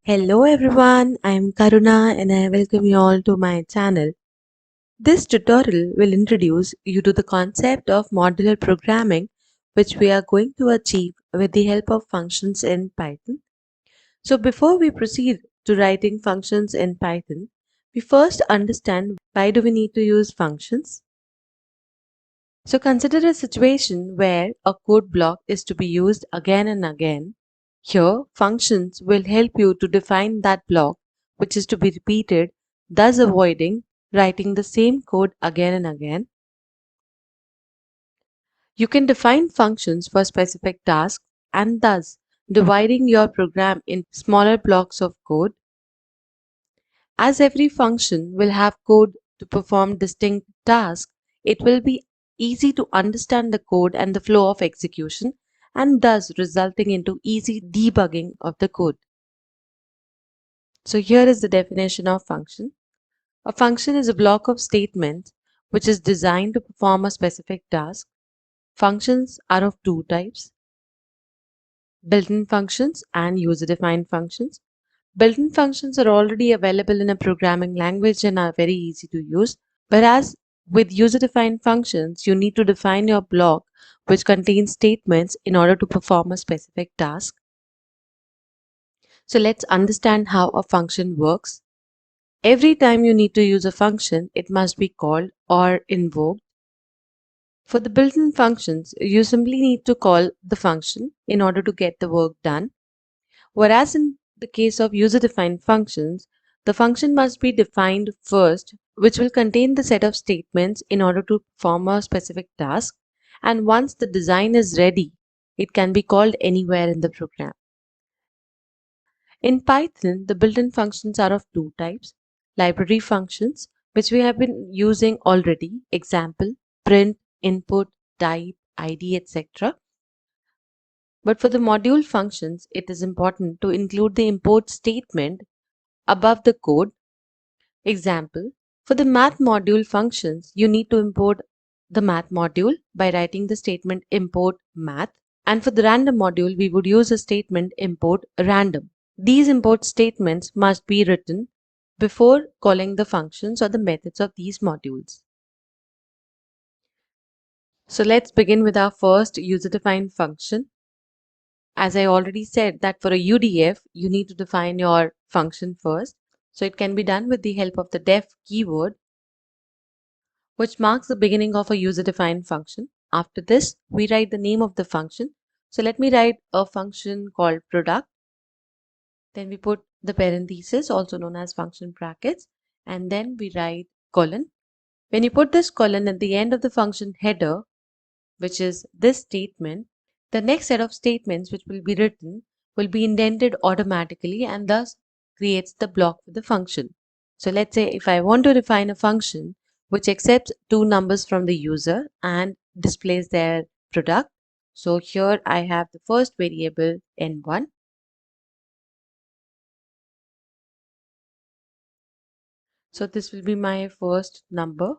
Hello everyone, I am Karuna and I welcome you all to my channel. This tutorial will introduce you to the concept of modular programming, which we are going to achieve with the help of functions in Python. So before we proceed to writing functions in Python, we first understand why do we need to use functions. So consider a situation where a code block is to be used again and again. Here, functions will help you to define that block which is to be repeated, thus avoiding writing the same code again and again. You can define functions for specific tasks and thus dividing your program in smaller blocks of code. As every function will have code to perform distinct tasks, it will be easy to understand the code and the flow of execution and thus resulting into easy debugging of the code. So here is the definition of function. A function is a block of statements which is designed to perform a specific task. Functions are of two types: built-in functions and user-defined functions. Built-in functions are already available in a programming language and are very easy to use, whereas with user-defined functions, you need to define your block which contains statements in order to perform a specific task. So let's understand how a function works. Every time you need to use a function, it must be called or invoked. For the built-in functions, you simply need to call the function in order to get the work done. Whereas in the case of user-defined functions, the function must be defined first, which will contain the set of statements in order to perform a specific task. And once the design is ready, it can be called anywhere in the program. In Python, the built-in functions are of two types: library functions, which we have been using already, example, print, input, type, id, etc. But for the module functions, it is important to include the import statement above the code. Example, for the math module functions, you need to import the math module by writing the statement import math. And for the random module, we would use a statement import random. These import statements must be written before calling the functions or the methods of these modules. So let's begin with our first user-defined function. As I already said that for a UDF, you need to define your function first. So it can be done with the help of the def keyword, which marks the beginning of a user-defined function. After this, we write the name of the function. So let me write a function called product. Then we put the parenthesis, also known as function brackets, and then we write colon. When you put this colon at the end of the function header, which is this statement, the next set of statements which will be written will be indented automatically and thus creates the block for the function. So let's say if I want to define a function which accepts two numbers from the user and displays their product. So here I have the first variable n1. So this will be my first number.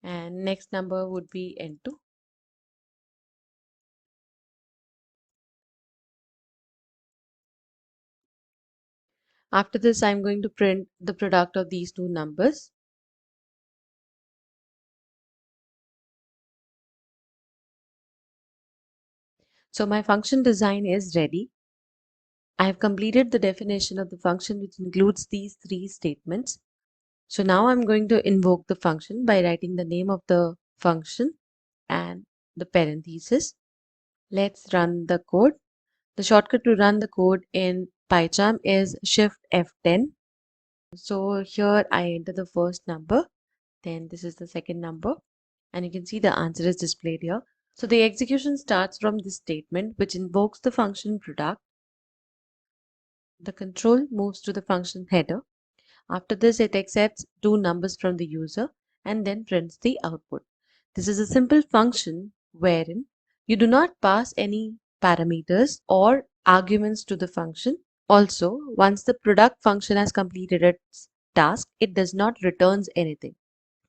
And next number would be n2. After this, I'm going to print the product of these two numbers. So my function design is ready. I have completed the definition of the function which includes these three statements. So now I'm going to invoke the function by writing the name of the function and the parenthesis. Let's run the code. The shortcut to run the code in PyCharm is Shift F10. So here I enter the first number, then this is the second number, and you can see the answer is displayed here. So the execution starts from this statement which invokes the function product. The control moves to the function header. After this, it accepts two numbers from the user and then prints the output. This is a simple function wherein you do not pass any parameters or arguments to the function. Also, once the product function has completed its task, it does not return anything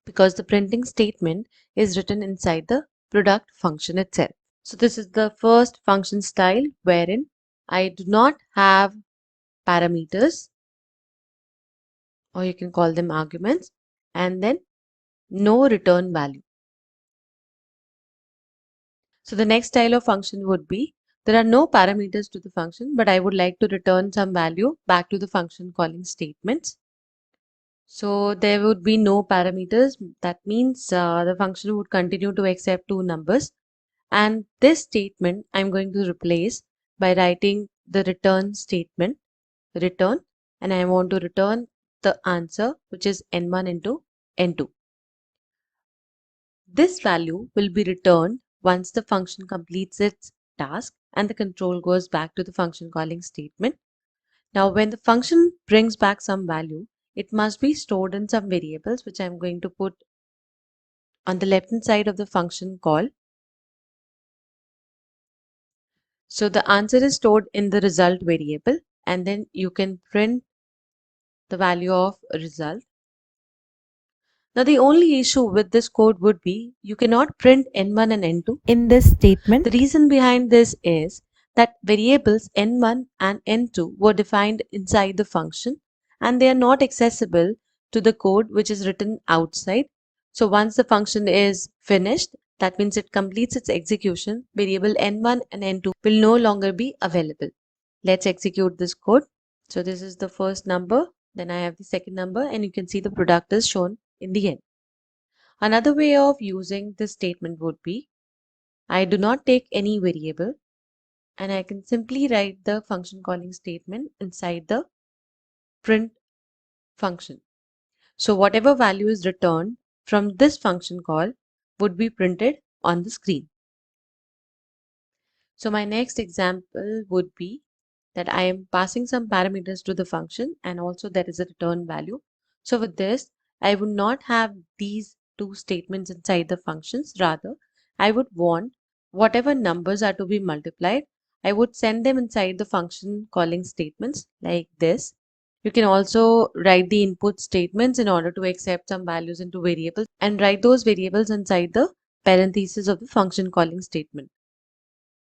because the printing statement is written inside the product function itself. So this is the first function style wherein I do not have parameters, or you can call them arguments, and then no return value. So the next style of function would be there are no parameters to the function, but I would like to return some value back to the function calling statements. So there would be no parameters. That means the function would continue to accept two numbers. And this statement I'm going to replace by writing the return statement, return, and I want to return the answer, which is n1 into n2. This value will be returned once the function completes its task and the control goes back to the function calling statement. Now, when the function brings back some value, it must be stored in some variables, which I'm going to put on the left hand side of the function call. So the answer is stored in the result variable, and then you can print the value of result. Now the only issue with this code would be you cannot print n1 and n2 in this statement. The reason behind this is that variables n1 and n2 were defined inside the function and they are not accessible to the code which is written outside. So once the function is finished, that means it completes its execution, variable n1 and n2 will no longer be available. Let's execute this code. So this is the first number, then I have the second number, and you can see the product is shown in the end. Another way of using this statement would be I do not take any variable and I can simply write the function calling statement inside the print function. So whatever value is returned from this function call would be printed on the screen. So my next example would be that I am passing some parameters to the function and also there is a return value. So with this, I would not have these two statements inside the functions. Rather, I would want whatever numbers are to be multiplied, I would send them inside the function calling statements like this. You can also write the input statements in order to accept some values into variables and write those variables inside the parentheses of the function calling statement.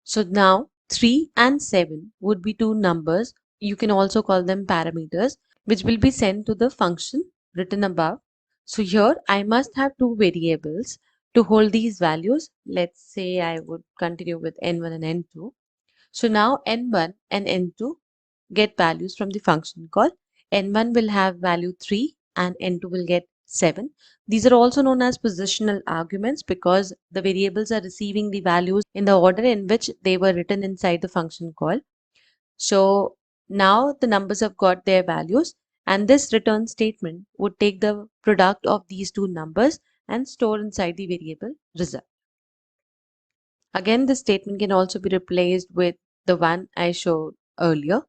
So now 3 and 7 would be two numbers. You can also call them parameters, which will be sent to the function written above. So here I must have two variables to hold these values. Let's say I would continue with n1 and n2. So now n1 and n2 get values from the function call. N1 will have value 3 and N2 will get 7. These are also known as positional arguments because the variables are receiving the values in the order in which they were written inside the function call. So now the numbers have got their values and this return statement would take the product of these two numbers and store inside the variable result. Again, this statement can also be replaced with the one I showed earlier.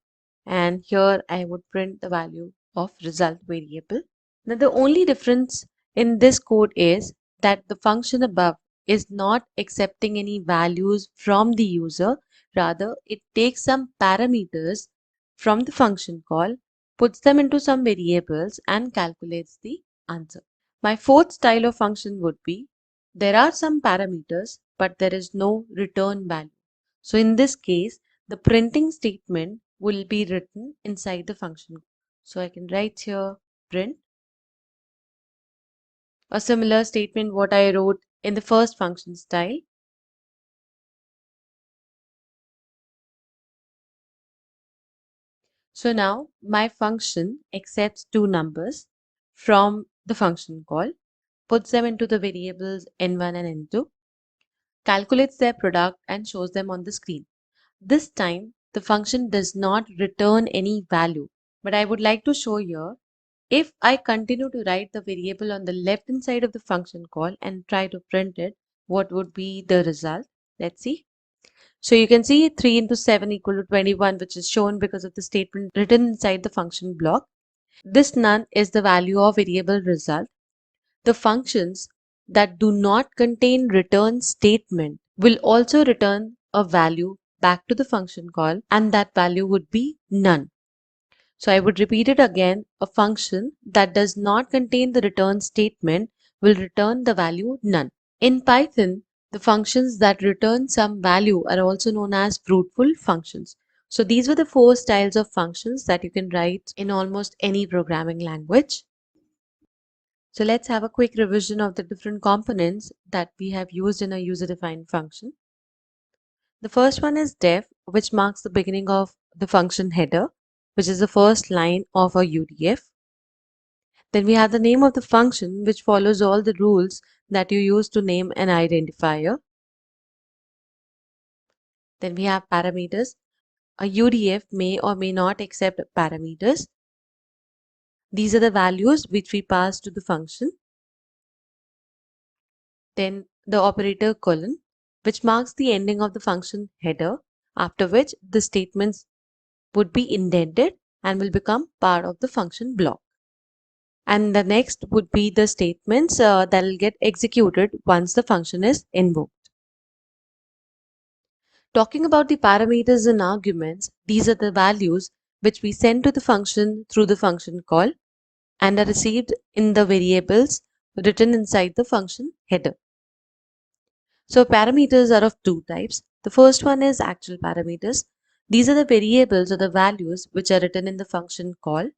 And here I would print the value of result variable. Now the only difference in this code is that the function above is not accepting any values from the user. Rather, it takes some parameters from the function call, puts them into some variables and calculates the answer. My fourth style of function would be there are some parameters, but there is no return value. So in this case, the printing statement will be written inside the function. So I can write here print. A similar statement what I wrote in the first function style. So now my function accepts two numbers from the function call, puts them into the variables n1 and n2, calculates their product and shows them on the screen. This time the function does not return any value, but I would like to show here if I continue to write the variable on the left hand side of the function call and try to print it, what would be the result? Let's see. So you can see 3 into 7 equal to 21, which is shown because of the statement written inside the function block. This none is the value of variable result. The functions that do not contain return statement will also return a value back to the function call and that value would be none. So I would repeat it again. A function that does not contain the return statement will return the value none. In Python, The functions that return some value are also known as fruitful functions. So these were the four styles of functions that you can write in almost any programming language. So let's have a quick revision of the different components that we have used in a user-defined function. The first one is def, which marks the beginning of the function header, which is the first line of a UDF. Then we have the name of the function, which follows all the rules that you use to name an identifier. Then we have parameters. A UDF may or may not accept parameters. These are the values which we pass to the function. Then the operator colon, which marks the ending of the function header, after which the statements would be indented and will become part of the function block. And the next would be the statements that will get executed once the function is invoked. Talking about the parameters and arguments, these are the values which we send to the function through the function call and are received in the variables written inside the function header. So parameters are of two types. The first one is actual parameters. These are the variables or the values which are written in the function call.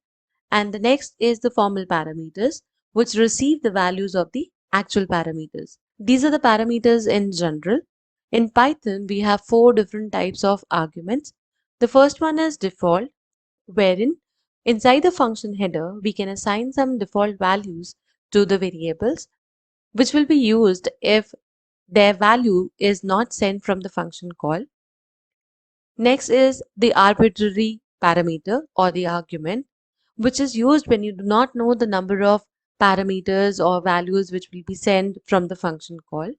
And the next is the formal parameters, which receive the values of the actual parameters. These are the parameters in general. In Python, we have four different types of arguments. The first one is default, wherein inside the function header, we can assign some default values to the variables, which will be used if their value is not sent from the function call. Next is the arbitrary parameter or the argument, which is used when you do not know the number of parameters or values which will be sent from the function call.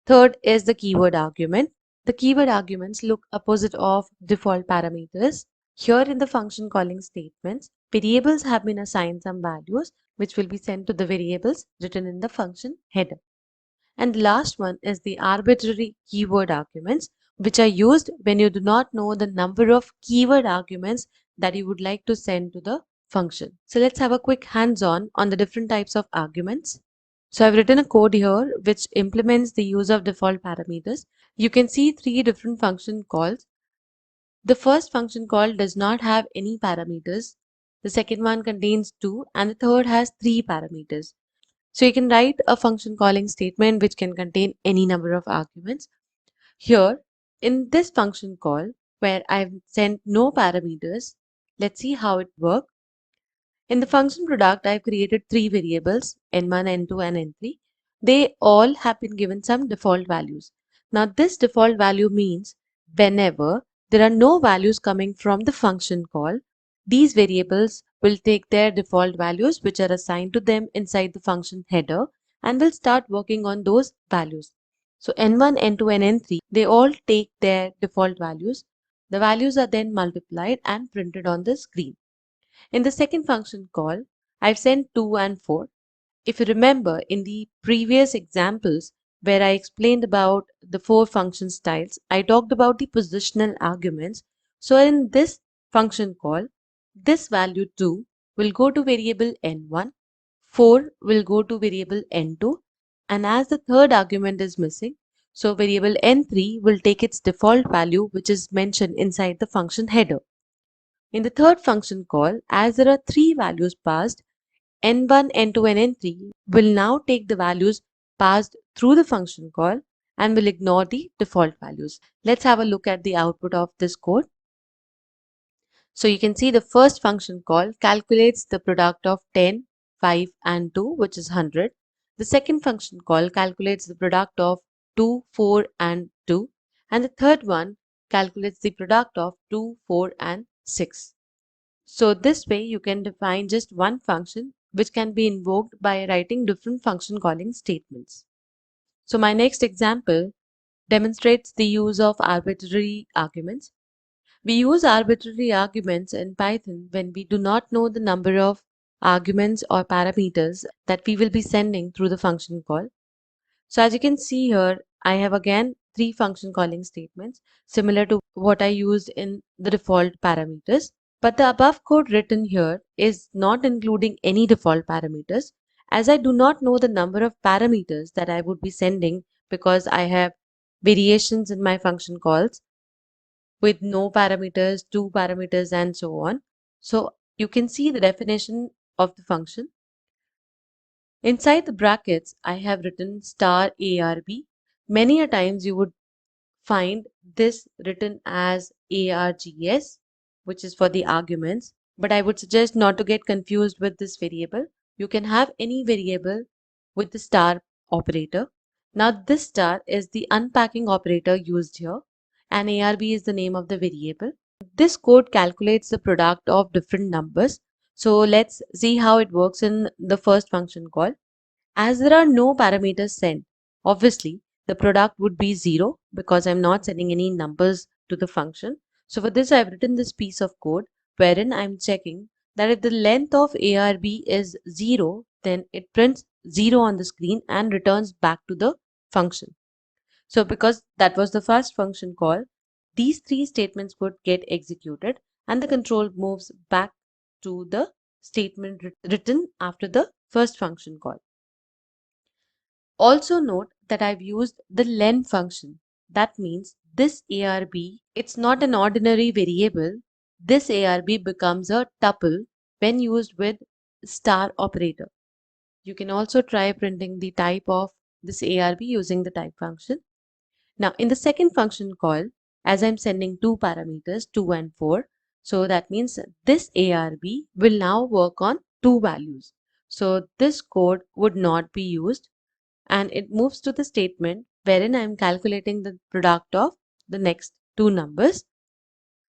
Third is the keyword argument. The keyword arguments look opposite of default parameters. Here in the function calling statements, variables have been assigned some values which will be sent to the variables written in the function header. And the last one is the arbitrary keyword arguments, which are used when you do not know the number of keyword arguments that you would like to send to the function. So let's have a quick hands-on on the different types of arguments. So I've written a code here which implements the use of default parameters. You can see three different function calls. The first function call does not have any parameters. The second one contains two, and the third has three parameters. So you can write a function calling statement which can contain any number of arguments. Here, in this function call, where I've sent no parameters, let's see how it works. In the function product, I've created three variables, n1, n2, and n3. They all have been given some default values. Now, this default value means whenever there are no values coming from the function call, these variables will take their default values which are assigned to them inside the function header and will start working on those values. So n1, n2, and n3, they all take their default values. The values are then multiplied and printed on the screen. In the second function call, I've sent 2 and 4. If you remember in the previous examples where I explained about the four function styles, I talked about the positional arguments. So in this function call, this value 2 will go to variable n1, 4 will go to variable n2, and as the third argument is missing, so variable n3 will take its default value which is mentioned inside the function header. In the third function call, as there are three values passed, n1, n2, and n3 will now take the values passed through the function call and will ignore the default values. Let's have a look at the output of this code. So you can see the first function call calculates the product of 10, 5, and 2, which is 100. The second function call calculates the product of 2, 4, and 2. And the third one calculates the product of 2, 4, and 6. So this way you can define just one function which can be invoked by writing different function calling statements. So my next example demonstrates the use of arbitrary arguments. We use arbitrary arguments in Python when we do not know the number of arguments or parameters that we will be sending through the function call. So as you can see here, I have again three function calling statements similar to what I used in the default parameters. But the above code written here is not including any default parameters, as I do not know the number of parameters that I would be sending because I have variations in my function calls with no parameters, two parameters, and so on. So you can see the definition of the function. Inside the brackets, I have written star ARB. Many a times you would find this written as ARGS, which is for the arguments, but I would suggest not to get confused with this variable. You can have any variable with the star operator. Now this star is the unpacking operator used here, and ARB is the name of the variable. This code calculates the product of different numbers. So let's see how it works in the first function call. As there are no parameters sent, obviously the product would be 0 because I'm not sending any numbers to the function. So for this I've written this piece of code wherein I'm checking that if the length of ARB is 0, then it prints 0 on the screen and returns back to the function. So because that was the first function call, these three statements would get executed and the control moves back to the statement written after the first function call. Also note that I've used the len function. That means this ARB, it's not an ordinary variable. This ARB becomes a tuple when used with star operator. You can also try printing the type of this ARB using the type function. Now in the second function call, as I'm sending two parameters, 2 and 4, so that means this ARB will now work on two values. So this code would not be used, and it moves to the statement wherein I am calculating the product of the next two numbers.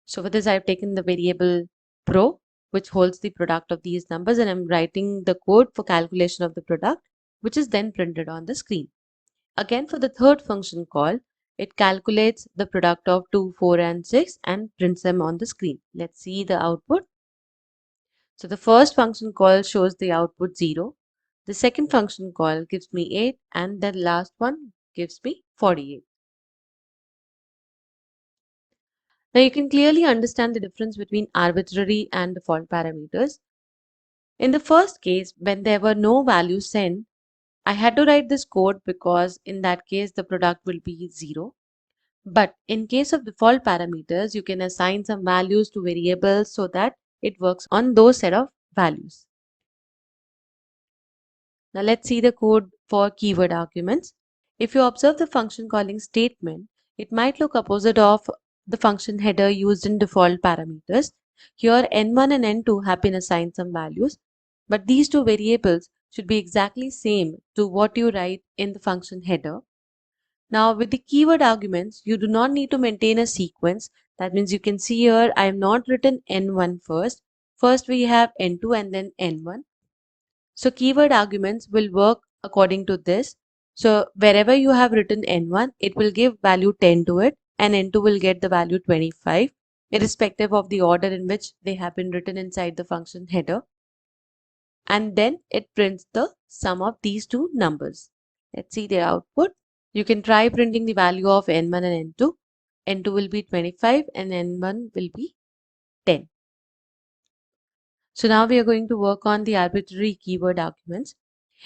So for this I've taken the variable pro, which holds the product of these numbers, and I'm writing the code for calculation of the product, which is then printed on the screen. Again, for the third function call, it calculates the product of 2, 4 and 6 and prints them on the screen. Let's see the output. So the first function call shows the output 0. The second function call gives me 8 and the last one gives me 48. Now you can clearly understand the difference between arbitrary and default parameters. In the first case, when there were no values sent, I had to write this code because in that case the product will be 0. But in case of default parameters, you can assign some values to variables so that it works on those set of values. Now let's see the code for keyword arguments. If you observe the function calling statement, it might look opposite of the function header used in default parameters. Here n1 and n2 have been assigned some values, but these two variables should be exactly same to what you write in the function header. Now with the keyword arguments, you do not need to maintain a sequence. That means you can see here I have not written n1 first. First we have n2 and then n1. So keyword arguments will work according to this. So wherever you have written n1, it will give value 10 to it, and n2 will get the value 25, irrespective of the order in which they have been written inside the function header. And then it prints the sum of these two numbers. Let's see the output. You can try printing the value of n1 and n2. n2 will be 25 and n1 will be 10. So now we are going to work on the arbitrary keyword arguments.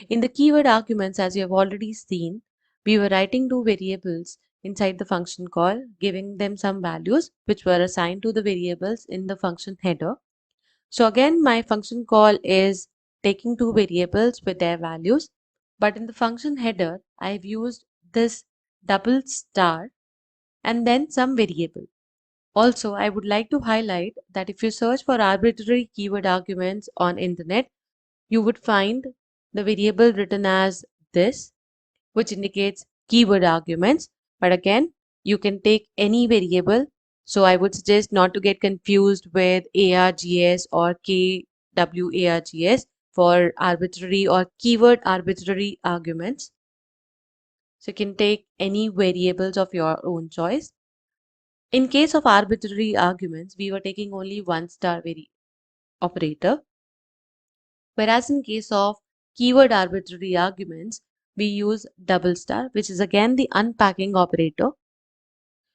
In the keyword arguments, as you have already seen, we were writing two variables inside the function call, giving them some values which were assigned to the variables in the function header. So again, my function call is taking two variables with their values, but in the function header, I've used this double star and then some variable. Also, I would like to highlight that if you search for arbitrary keyword arguments on internet, you would find the variable written as this, which indicates keyword arguments. But again, you can take any variable. So I would suggest not to get confused with ARGS or KWARGS for arbitrary or keyword arbitrary arguments. So you can take any variables of your own choice. In case of arbitrary arguments, we were taking only one star operator. Whereas in case of keyword arbitrary arguments, we use double star, which is again the unpacking operator.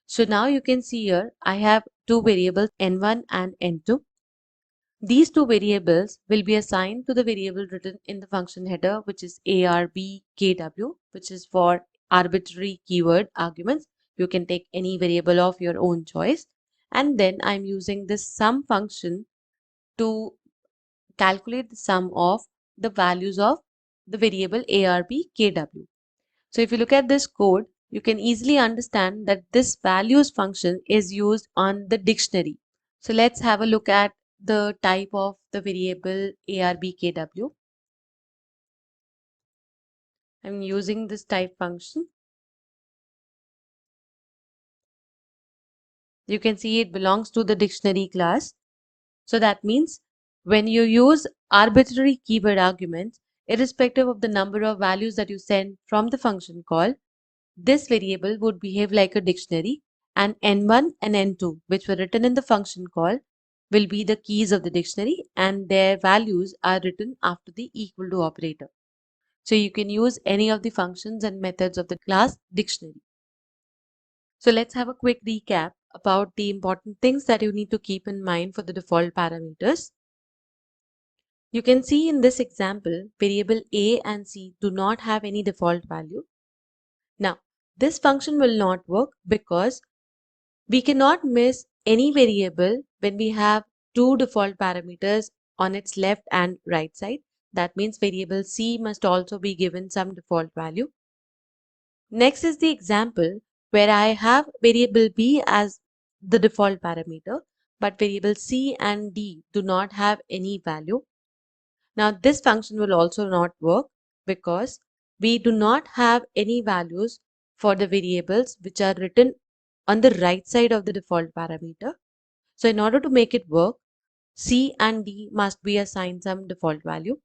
So now you can see here, I have two variables n1 and n2. These two variables will be assigned to the variable written in the function header, which is arbkw, which is for arbitrary keyword arguments. You can take any variable of your own choice. And then I'm using this sum function to calculate the sum of the values of the variable ARB-KW. So if you look at this code, you can easily understand that this values function is used on the dictionary. So let's have a look at the type of the variable ARB-KW. I'm using this type function. You can see it belongs to the dictionary class. So that means when you use arbitrary keyword arguments, irrespective of the number of values that you send from the function call, this variable would behave like a dictionary, and n1 and n2, which were written in the function call, will be the keys of the dictionary, and their values are written after the equal to operator. So you can use any of the functions and methods of the class dictionary. So let's have a quick recap about the important things that you need to keep in mind for the default parameters. You can see in this example, variable A and C do not have any default value. Now, this function will not work because we cannot miss any variable when we have two default parameters on its left and right side. That means variable C must also be given some default value. Next is the example where I have variable B as the default parameter, but variable C and D do not have any value. Now this function will also not work because we do not have any values for the variables which are written on the right side of the default parameter. So in order to make it work, C and D must be assigned some default value.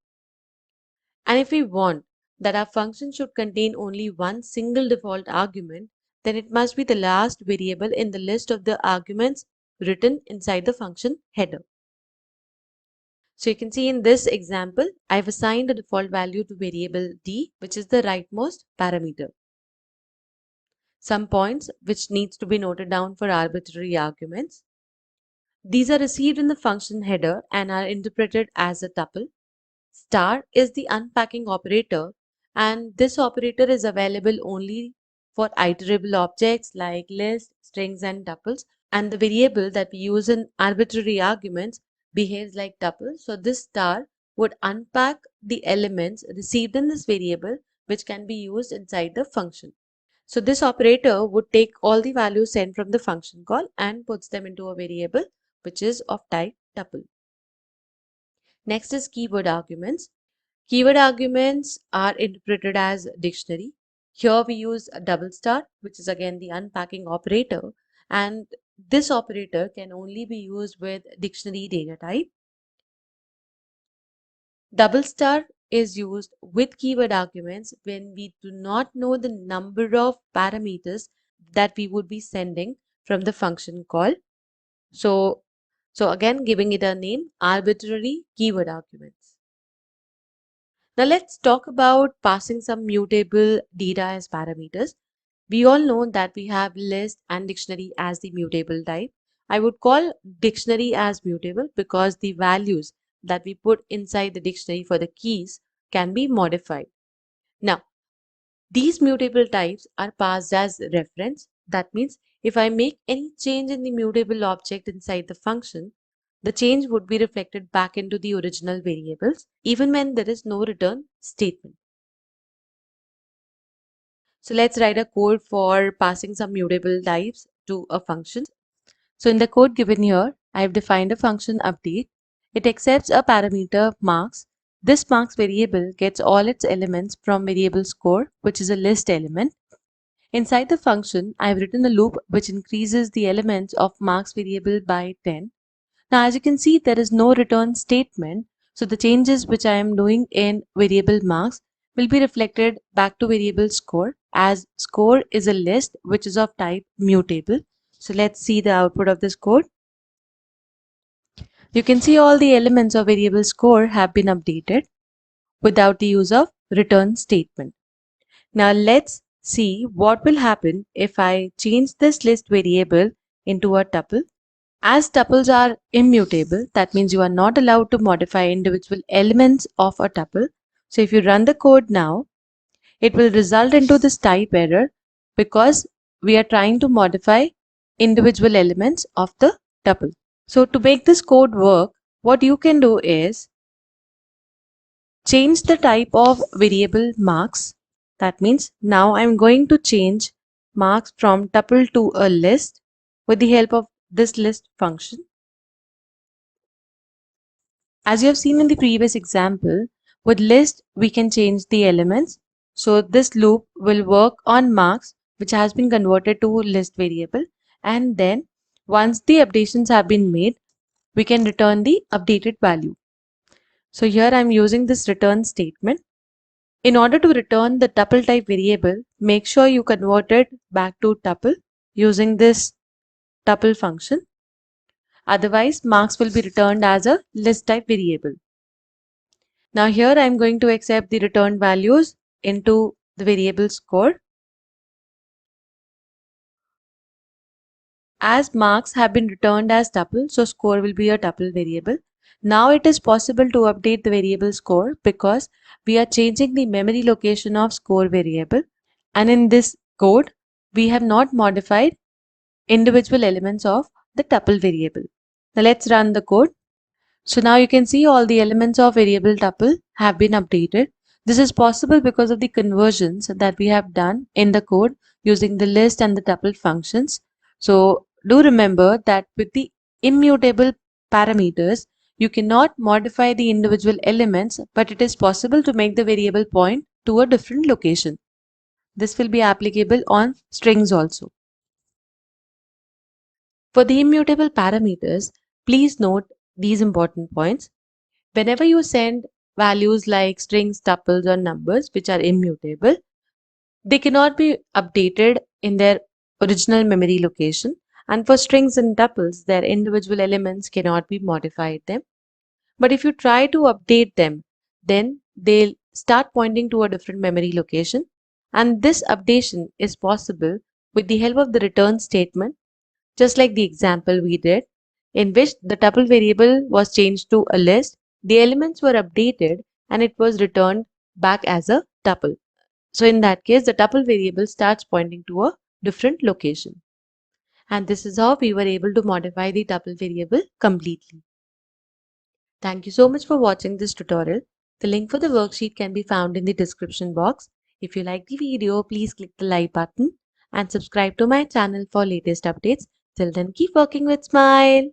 And if we want that our function should contain only one single default argument, then it must be the last variable in the list of the arguments written inside the function header. So you can see in this example, I've assigned a default value to variable D, which is the rightmost parameter. Some points which needs to be noted down for arbitrary arguments. These are received in the function header and are interpreted as a tuple. Star is the unpacking operator, and this operator is available only for iterable objects like lists, strings, and tuples. And the variable that we use in arbitrary arguments behaves like tuple. So this star would unpack the elements received in this variable, which can be used inside the function. So this operator would take all the values sent from the function call and puts them into a variable which is of type tuple. Next is keyword arguments. Keyword arguments are interpreted as dictionary. Here we use a double star, which is again the unpacking operator, and this operator can only be used with dictionary data type. Double star is used with keyword arguments when we do not know the number of parameters that we would be sending from the function call. So again, giving it a name, arbitrary keyword arguments. Now let's talk about passing some mutable data as parameters. We all know that we have list and dictionary as the mutable type. I would call dictionary as mutable because the values that we put inside the dictionary for the keys can be modified. Now, these mutable types are passed as reference. That means if I make any change in the mutable object inside the function, the change would be reflected back into the original variables, even when there is no return statement. So let's write a code for passing some mutable types to a function. So in the code given here, I've defined a function update. It accepts a parameter marks. This marks variable gets all its elements from variable score, which is a list element. Inside the function, I've written a loop which increases the elements of marks variable by 10. Now, as you can see, there is no return statement. So the changes which I am doing in variable marks will be reflected back to variable score, as score is a list which is of type mutable. So let's see the output of this code. You can see all the elements of variable score have been updated without the use of return statement. Now let's see what will happen if I change this list variable into a tuple. As tuples are immutable, that means you are not allowed to modify individual elements of a tuple. So if you run the code now, it will result into this type error because we are trying to modify individual elements of the tuple. So to make this code work, what you can do is change the type of variable marks. That means now I'm going to change marks from tuple to a list with the help of this list function. As you have seen in the previous example, with list we can change the elements. So this loop will work on marks which has been converted to list variable, and then once the updations have been made, we can return the updated value. So here I'm using this return statement. In order to return the tuple type variable, make sure you convert it back to tuple using this tuple function. Otherwise, marks will be returned as a list type variable. Now here I'm going to accept the returned values into the variable score. As marks have been returned as tuple, so score will be a tuple variable. Now it is possible to update the variable score because we are changing the memory location of score variable, and in this code we have not modified individual elements of the tuple variable. Now let's run the code. So now you can see all the elements of variable tuple have been updated. This is possible because of the conversions that we have done in the code using the list and the tuple functions. So do remember that with the immutable parameters, you cannot modify the individual elements, but it is possible to make the variable point to a different location. This will be applicable on strings also. For the immutable parameters, please note these important points. Whenever you send values like strings, tuples, or numbers which are immutable, they cannot be updated in their original memory location. And for strings and tuples, their individual elements cannot be modified them. But if you try to update them, then they'll start pointing to a different memory location. And this updation is possible with the help of the return statement, just like the example we did, in which the tuple variable was changed to a list, the elements were updated, and it was returned back as a tuple. So in that case, the tuple variable starts pointing to a different location. And this is how we were able to modify the tuple variable completely. Thank you so much for watching this tutorial. The link for the worksheet can be found in the description box. If you like the video, please click the like button and subscribe to my channel for latest updates. Till then, keep working with smile.